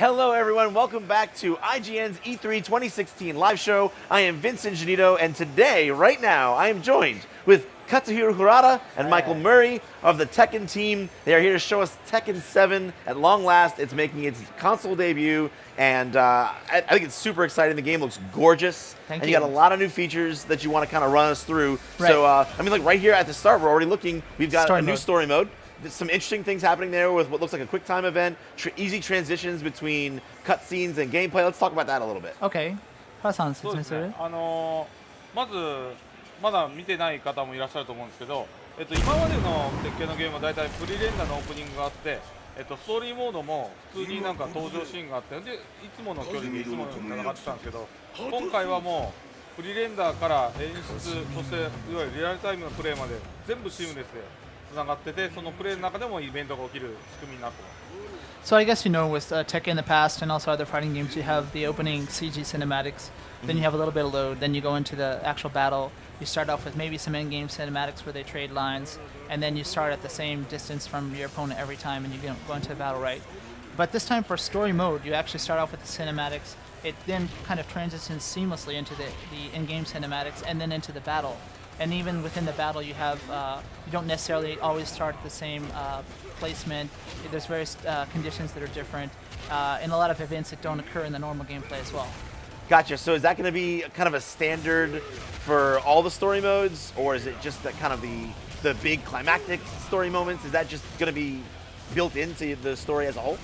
Hello, everyone. Welcome back to IGN's E3 2016 live show. I am Vincent Janito, and today, right now, I am joined with Katsuhiro Harada and Michael Murray of the Tekken team. They are here to show us Tekken 7 at long last. It's making its console debut, and I think it's super exciting. The game looks gorgeous. Thank and you. you got a lot of new features that you want to kind of run us through. Right. So, I mean, like right here at the start, we're already looking. We've got Story a new mode. story mode. There's some interesting things happening there with what looks like a quick time event, easy transitions between cutscenes and gameplay. Let's talk about that a little bit. OK。原さん説そうですね明する。まずまだ見てない方もいらっしゃると思うんですけど、今までの鉄拳のゲームはだいたいプリ連打のオープニングがあって、ストーリーモードも普通になんか登場シーンがあって、でいつもの距離でいつものように戦ってたんですけど、今回はもうプリレンダーから演出、そしていわゆるリアルタイムのプレイまで全部シームレスでつながってて、そのプレイの中でもイベントが起きる仕組みになってます。So I guess you know with Tekken in the past and also other fighting games, you have the opening CG cinematics, then you have a little bit of load, then you go into the actual battle. You start off with maybe some in-game cinematics where they trade lines, and then you start at the same distance from your opponent every time, and you go into the battle right. But this time for story mode, you actually start off with the cinematics. It then kind of transitions seamlessly into the in-game cinematics and then into the battle. And even within the battle, you have you don't necessarily always start at the same placement. There's various conditions that are different, and a lot of events that don't occur in the normal gameplay as well. Gotcha. So is that going to be kind of a standard for all the story modes, or is it just that kind of the big climactic story moments? Is that just going to be built into the story as a whole?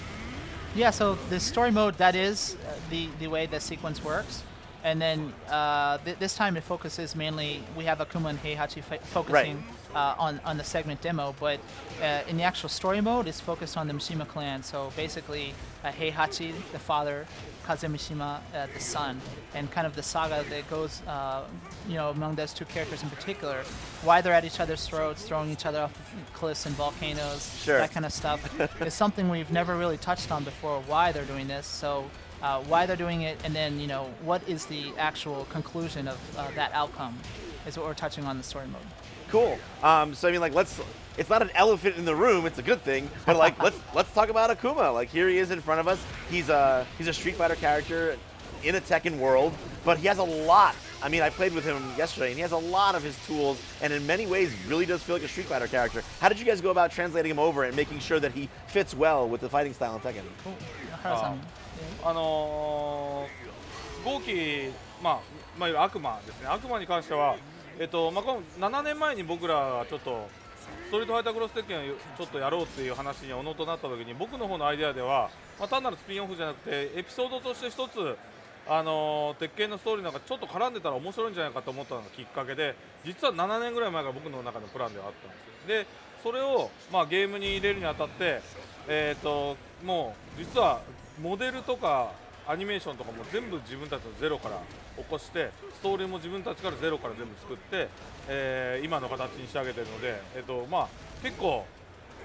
Yeah, so the story mode, that is the way the sequence works. And then this time it focuses mainly, we have Akuma and Heihachi focusing on the segment demo, but in the actual story mode, it's focused on the Mishima clan. So basically, Heihachi, the father, Kaze Mishima, the son, and kind of the saga that goes among those two characters in particular, why they're at each other's throats, throwing each other off cliffs and volcanoes, Sure. that kind of stuff. It's something we've never really touched on before, why they're doing this. So why they're doing it, and then what is the actual conclusion of that outcome is what we're touching on the story mode. Cool. So I mean, like, it's not an elephant in the room. It's a good thing. But like, let's talk about Akuma. Like, here he is in front of us. He's a Street Fighter character in a Tekken world, but he has a lot. I mean, I played with him yesterday, and he has a lot of his tools, and in many ways, really does feel like a Street Fighter character. How did you guys go about translating him over and making sure that he fits well with the fighting style in Tekken? Hara-san. 豪輝、いわゆる悪魔ですね、悪魔に関しては、この7年前に僕らがちょっと、ストリートファイタークロス鉄拳をちょっとやろうっていう話におのとなったときに、僕の方のアイデアでは、単なるスピンオフじゃなくて、エピソードとして一つ、鉄拳のストーリーなんかちょっと絡んでたら面白いんじゃないかと思ったのがきっかけで、実は7年ぐらい前から僕の中のプランではあったんですよ。で、それを、ゲームに入れるにあたって、もう実はモデルとかアニメーションとかも全部自分たちのゼロから起こして、ストーリーも自分たちからゼロから全部作って、今の形に仕上げているので、結構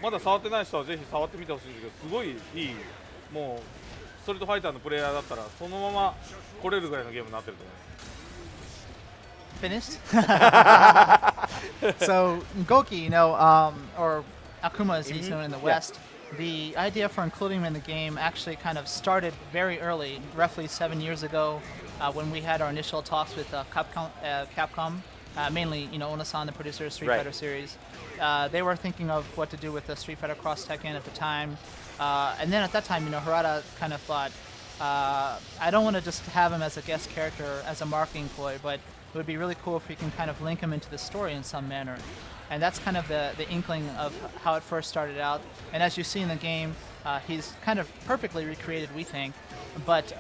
まだ触ってない人はぜひ触ってみてほしいんですけど、すごいいい、もうストリートファイターのプレイヤーだったらそのまま来れるぐらいのゲームになってると思います。Finished? So Goki, or Akuma as he's known in the West, the idea for including him in the game actually kind of started very early, roughly 7 years ago, when we had our initial talks with Capcom, mainly Ono-san, the producer of Street Fighter series. They were thinking of what to do with the Street Fighter Cross Tekken at the time, and then at that time, Harada kind of thought, I don't want to just have him as a guest character as a marketing ploy, but it would be really cool if we can kind of link him into the story in some manner. And that's kind of the inkling of how it first started out. And as you see in the game, he's kind of perfectly recreated, we think. But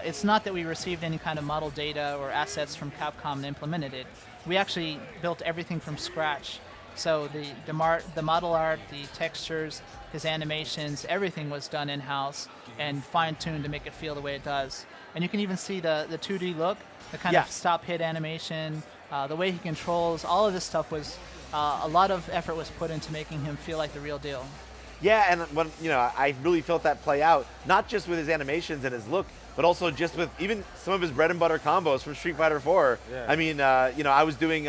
it's not that we received any kind of model data or assets from Capcom and implemented it. We actually built everything from scratch. So the model art, the textures, his animations, everything was done in-house and fine-tuned to make it feel the way it does. And you can even see the 2D look, the kind of stop-hit animation, the way he controls, all of this stuff was... a lot of effort was put into making him feel like the real deal. Yeah, and when I really felt that play out, not just with his animations and his look, but also just with even some of his bread and butter combos from Street Fighter 4. Yeah. I mean, I was doing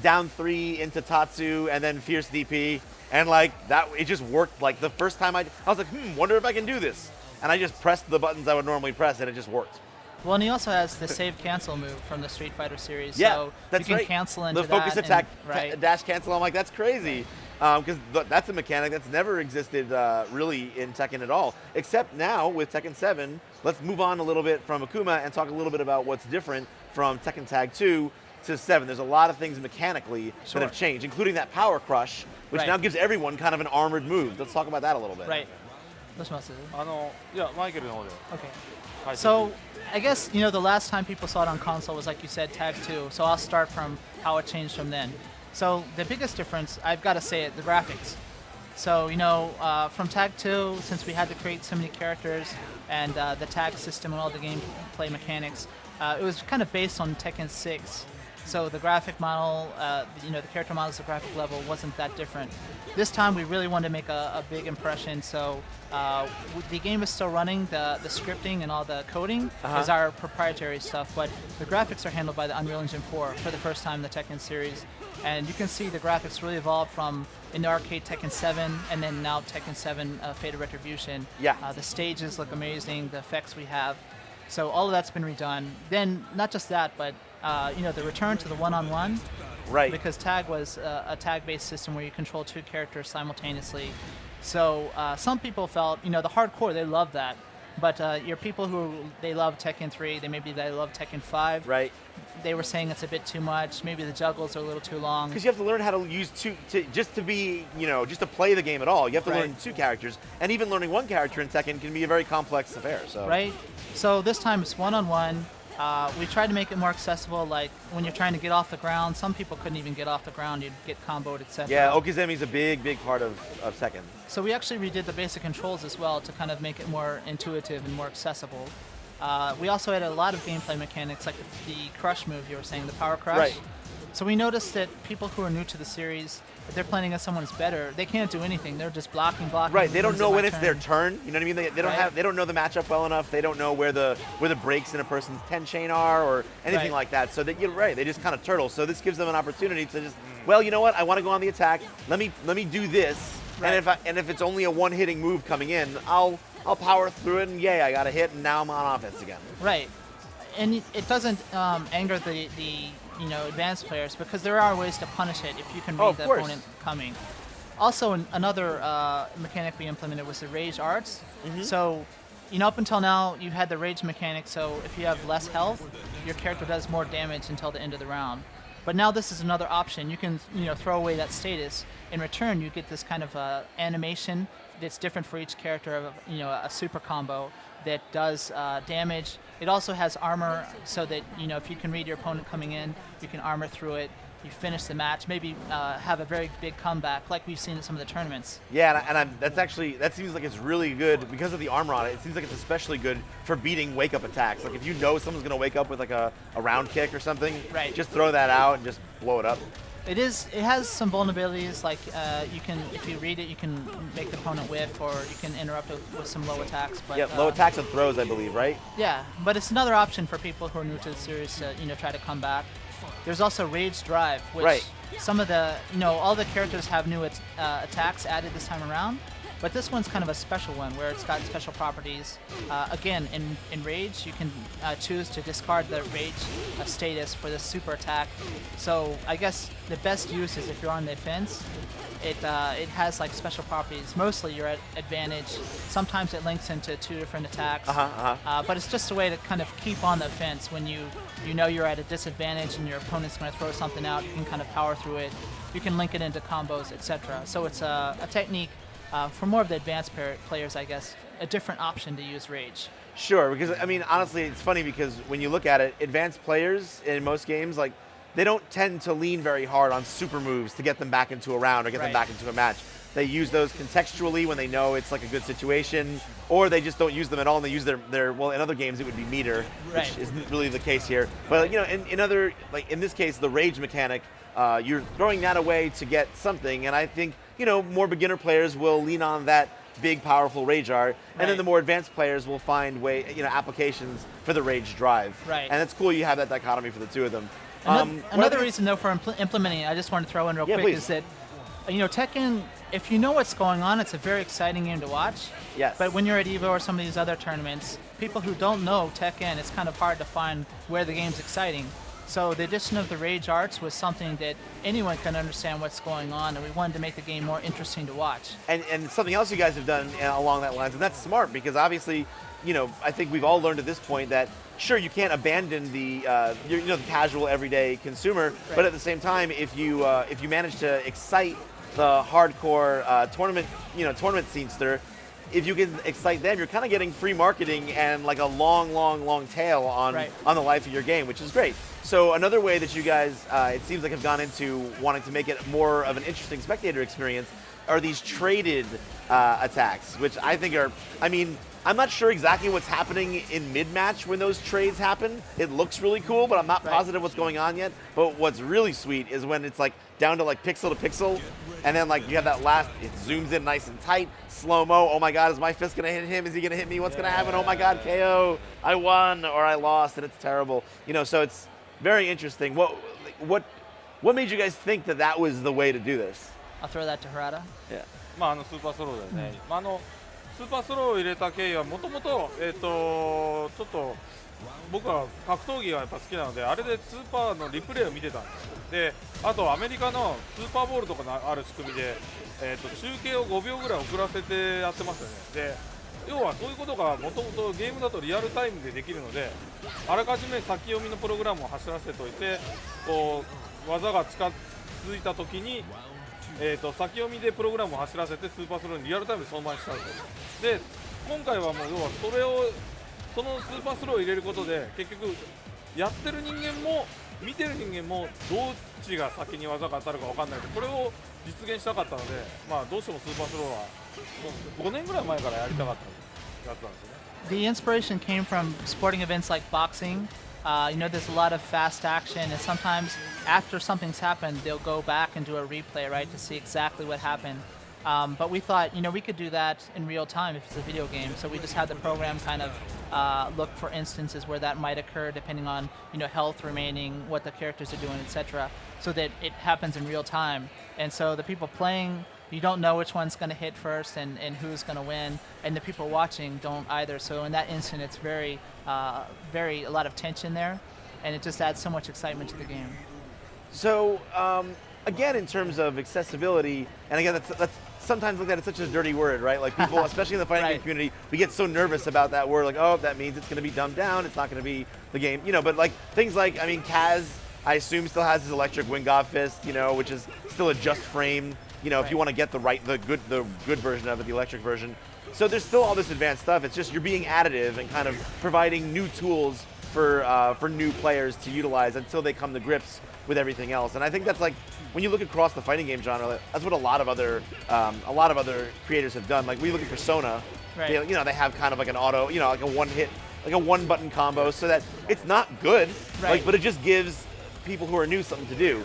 down 3 into Tatsu and then Fierce DP, and like that, it just worked. Like the first time I was like, wonder if I can do this. and I just pressed the buttons I would normally press, and it just worked. Well, and he also has the save cancel move from the Street Fighter series. Yeah, so that's you can right. cancel into the focus that attack, and, right. dash cancel. I'm like, that's crazy, because that's a mechanic that's never existed really in Tekken at all. Except now with Tekken 7, let's move on a little bit from Akuma and talk a little bit about what's different from Tekken Tag 2 to 7. There's a lot of ththings mechanically that have changed, including that power crush, which now gives everyone kind of an armored move. Let's talk about that a little bit. Right. どうします？いやマイケルの方で。 Okay. So, I guess, you know, the last time people saw it on console was, like you said, Tag 2. So I'll start from how it changed from then. So the biggest difference, I've got to say it, the graphics. So, you know, from Tag 2, since we had to create so many characters and the tag system and all the gameplay mechanics, it was kind of based on Tekken 6. So the graphic model, you know, the character models, the graphic level wasn't that different. This time we really wanted to make a big impression, so the game is still running. The scripting and all the coding is our proprietary stuff, but the graphics are handled by the Unreal Engine 4 for the first time in the Tekken series. And you can see the graphics really evolved from in the arcade Tekken 7 and then now Tekken 7 Fate of Retribution. Yeah. The stages look amazing, the effects we have. So all of that's been redone. Then not just that, but you know, the return to the one-on-one. Right. Because tag was a tag-based system where you control two characters simultaneously. So some people felt, you know, the hardcore, they love that. But your people who, they love Tekken 3, they love Tekken 5. Right. They were saying it's a bit too much. Maybe the juggles are a little too long. Because you have to learn how to use just to be, you know, just to play the game at all. You have to learn two characters. And even learning one character in Tekken can be a very complex affair. So. Right. So this time it's one-on-one. We tried to make it more accessible, like when you're trying to get off the ground, some people couldn't even get off the ground, you'd get comboed, etc. Yeah, Okizemi's a big part of Tekken. So we actually redid the basic controls as well to kind of make it more intuitive and more accessible. We also had a lot of gameplay mechanics, like the crush move you were saying, the power crush. Right. So we noticed that people who are new to the series, if they're playing as someone who's better, they can't do anything. They're just blocking. Right. They don't know when it's their turn. turn. You know what I mean? They don't have. They don't know the matchup well enough. They don't know where the breaks in a person's 10 chain are or anything like that. So that you're right. They just kind of turtle. So this gives them an opportunity to just, well, you know what? I want to go on the attack. Let me do this. Right. And if it's only a one-hitting move coming in, I'll power through it and yay, I got a hit and now I'm on offense again. Right. And it doesn't anger the you know, advanced players, because there are ways to punish it if you can read the opponent coming. Also, another mechanic we implemented was the rage arts. So, you know, up until now, you had the rage mechanic, so if you have less health, your character does more damage until the end of the round. But now this is another option. You can, you know, throw away that status. In return, you get this kind of animation that's different for each character of, you know, a super combo that does damage. It also has armor, so that, you know, if you can read your opponent coming in, you can armor through it. You finish the match, maybe have a very big comeback, like we've seen in some of the tournaments. Yeah, and that seems like it's really good because of the armor on it. It seems like it's especially good for beating wake-up attacks. Like if you know someone's going to wake up with like a round kick or something, just throw that out and just blow it up. It has some vulnerabilities, like you can, if you read it, you can make the opponent whiff, or you can interrupt it with some low attacks. But, yeah, low attacks and throws, I believe, right? Yeah, but it's another option for people who are new to the series to, you know, try to come back. There's also Rage Drive, which some of the, you know, all the characters have new attacks added this time around, but this one's kind of a special one where it's got special properties. Again, in Rage, you can choose to discard the Rage status for the super attack. So I guess the best use is if you're on the offense. It has like special properties. Mostly you're at advantage. Sometimes it links into two different attacks. But it's just a way to kind of keep on the offense when you know you're at a disadvantage and your opponent's going to throw something out. You can kind of power through it. You can link it into combos, etc. So it's a technique for more of the advanced players, I guess, a different option to use Rage. Sure, because I mean, honestly, it's funny because when you look at it, advanced players in most games, like, they don't tend to lean very hard on super moves to get them back into a round or get them back into a match. They use those contextually when they know it's like a good situation, or they just don't use them at all and they use their well, in other games it would be meter, which isn't really the case here. But, you know, in other, like in this case, the rage mechanic, you're throwing that away to get something, and I think, you know, more beginner players will lean on that big, powerful rage art, and then the more advanced players will find applications for the rage drive. And it's cool you have that dichotomy for the two of them. Another reason, though, for implementing it, I just want to throw in real quick, is that Tekken, if you know what's going on, it's a very exciting game to watch. Yes. But when you're at EVO or some of these other tournaments, people who don't know Tekken, it's kind of hard to find where the game's exciting. So the addition of the rage arts was something that anyone can understand what's going on, and we wanted to make the game more interesting to watch. And something else you guys have done along that lines, and that's smart because obviously, I think we've all learned at this point that sure you can't abandon the the casual everyday consumer, Right. but at the same time, if you manage to excite the hardcore tournament scenester, if you can excite them, you're kind of getting free marketing and like a long tail on Right. on the life of your game, which is great. So another way that you guys, it seems like, have gone into wanting to make it more of an interesting spectator experience are these traded attacks, which I think are, I'm not sure exactly what's happening in mid-match when those trades happen. It looks really cool, but I'm not Right. positive what's going on yet. But what's really sweet is when it's like down to like pixel to pixel, and then like you have that last, it zooms in nice and tight, slow-mo, oh my god, is my fist gonna hit him? Is he gonna hit me? What's gonna happen? Oh my god, KO, I won or I lost, and it's terrible. So it's very interesting. What made you guys think that was the way to do this? I'll throw that to Harada. Yeah. スーパースローだよね、スーパースローを入れた経緯はもともとちょっと僕は格闘技がやっぱ好きなので、あれでスーパーのリプレイを見てたんですよ。であとアメリカのスーパーボールとかのある仕組みで、中継を5秒ぐらい遅らせてやってますよね。で要はそういうことがもともとゲームだとリアルタイムでできるので、あらかじめ先読みのプログラムを走らせておいて、こう技が近づいたときに先読みでプログラムを走らせてスーパースローにリアルタイムでそのままにしちゃうと。で今回はもう要はそのスーパースローを入れることで結局やってる人間も見てる人間もどっちが先に技が当たるか分かんないけど、これを実現したかったので、どうしてもスーパースローはもう5年ぐらい前からやりたかったやつなんですよね。The inspiration came from sporting events like boxing. There's a lot of fast action, and sometimes after something's happened, they'll go back and do a replay, right, to see exactly what happened. But we thought, we could do that in real time if it's a video game. So we just had the program kind of look for instances where that might occur, depending on, health remaining, what the characters are doing, etc., so that it happens in real time. And so the people playing, you don't know which one's going to hit first and who's going to win, and the people watching don't either. So in that instant, it's a lot of tension there, and it just adds so much excitement to the game. So again, in terms of accessibility, and again, that's sometimes looked at as such a dirty word, right? Like people, especially in the fighting game Right. community, we get so nervous about that word, like, oh, that means it's going to be dumbed down, it's not going to be the game, But like things like, Kaz, I assume still has his electric wing god fist, which is still a just frame. If you want to get the good version of it, the electric version. So there's still all this advanced stuff. It's just you're being additive and kind of providing new tools for new players to utilize until they come to grips with everything else. And I think that's like when you look across the fighting game genre, that's what a lot of other creators have done. Like we look at Persona, Right. they have kind of like an auto, like a one hit, like a one button combo, so that it's not good, Right. but it just gives people who are new something to do.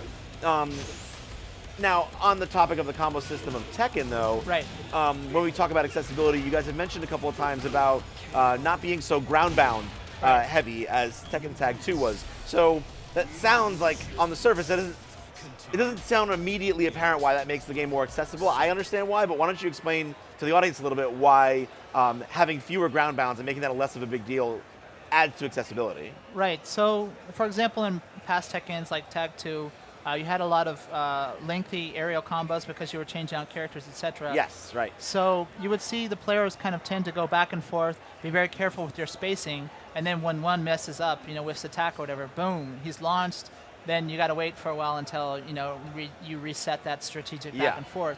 Now, on the topic of the combo system of Tekken, though, Right. When we talk about accessibility, you guys have mentioned a couple of times about not being so ground-bound heavy as Tekken Tag 2 was. So that sounds like, on the surface, it doesn't sound immediately apparent why that makes the game more accessible. I understand why, but why don't you explain to the audience a little bit why having fewer ground bounds and making that less of a big deal adds to accessibility? Right. So, for example, in past Tekkens like Tag 2, you had a lot of lengthy aerial combos because you were changing out characters, etc. Yes, right. So you would see the players kind of tend to go back and forth, be very careful with your spacing, and then when one messes up, whiffs attack or whatever, boom, he's launched. Then you got to wait for a while until you reset that strategic back Yeah. and forth.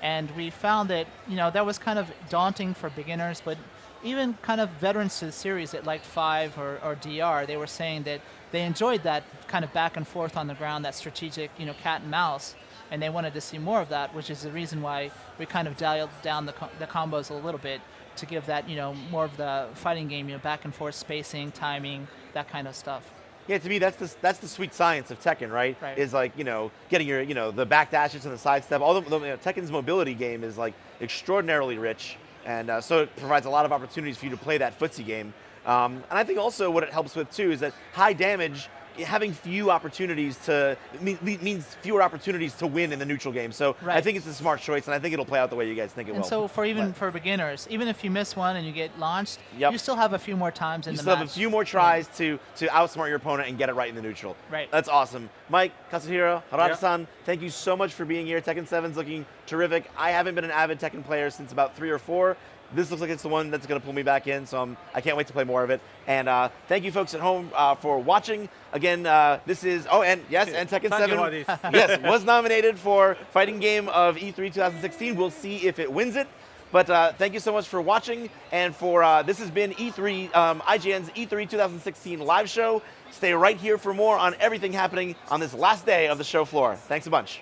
And we found that that was kind of daunting for beginners, but even kind of veterans to the series that liked 5 or DR, they were saying that they enjoyed that kind of back and forth on the ground, that strategic, cat and mouse, and they wanted to see more of that, which is the reason why we kind of dialed down the combos a little bit to give that, more of the fighting game, back and forth spacing, timing, that kind of stuff. Yeah, to me, that's the sweet science of Tekken, right? Right. Is like, getting your, the back dashes and the sidestep. Tekken's mobility game is like extraordinarily rich, and so it provides a lot of opportunities for you to play that footsie game. And I think also what it helps with too is that high damage having few opportunities means fewer opportunities to win in the neutral game. So I Right. think it's a smart choice, and I think it'll play out the way you guys think it And will. so for beginners, even if you miss one and you get launched, Yep. you still have a few more times in you the still match. have a few more tries to outsmart your opponent and get it right in the neutral. Right. That's awesome. Mike, Kazuhiro, Harada-san, thank you so much for being here. Tekken 7's looking terrific. I haven't been an avid Tekken player since about 3 or 4. This looks like it's the one that's going to pull me back in, so I can't wait to play more of it. And thank you folks at home for watching. Again, this is, and Tekken 7 yes, was nominated for Fighting Game of E3 2016. We'll see if it wins it. But thank you so much for watching, and for this has been E3, IGN's E3 2016 live show. Stay right here for more on everything happening on this last day of the show floor. Thanks a bunch.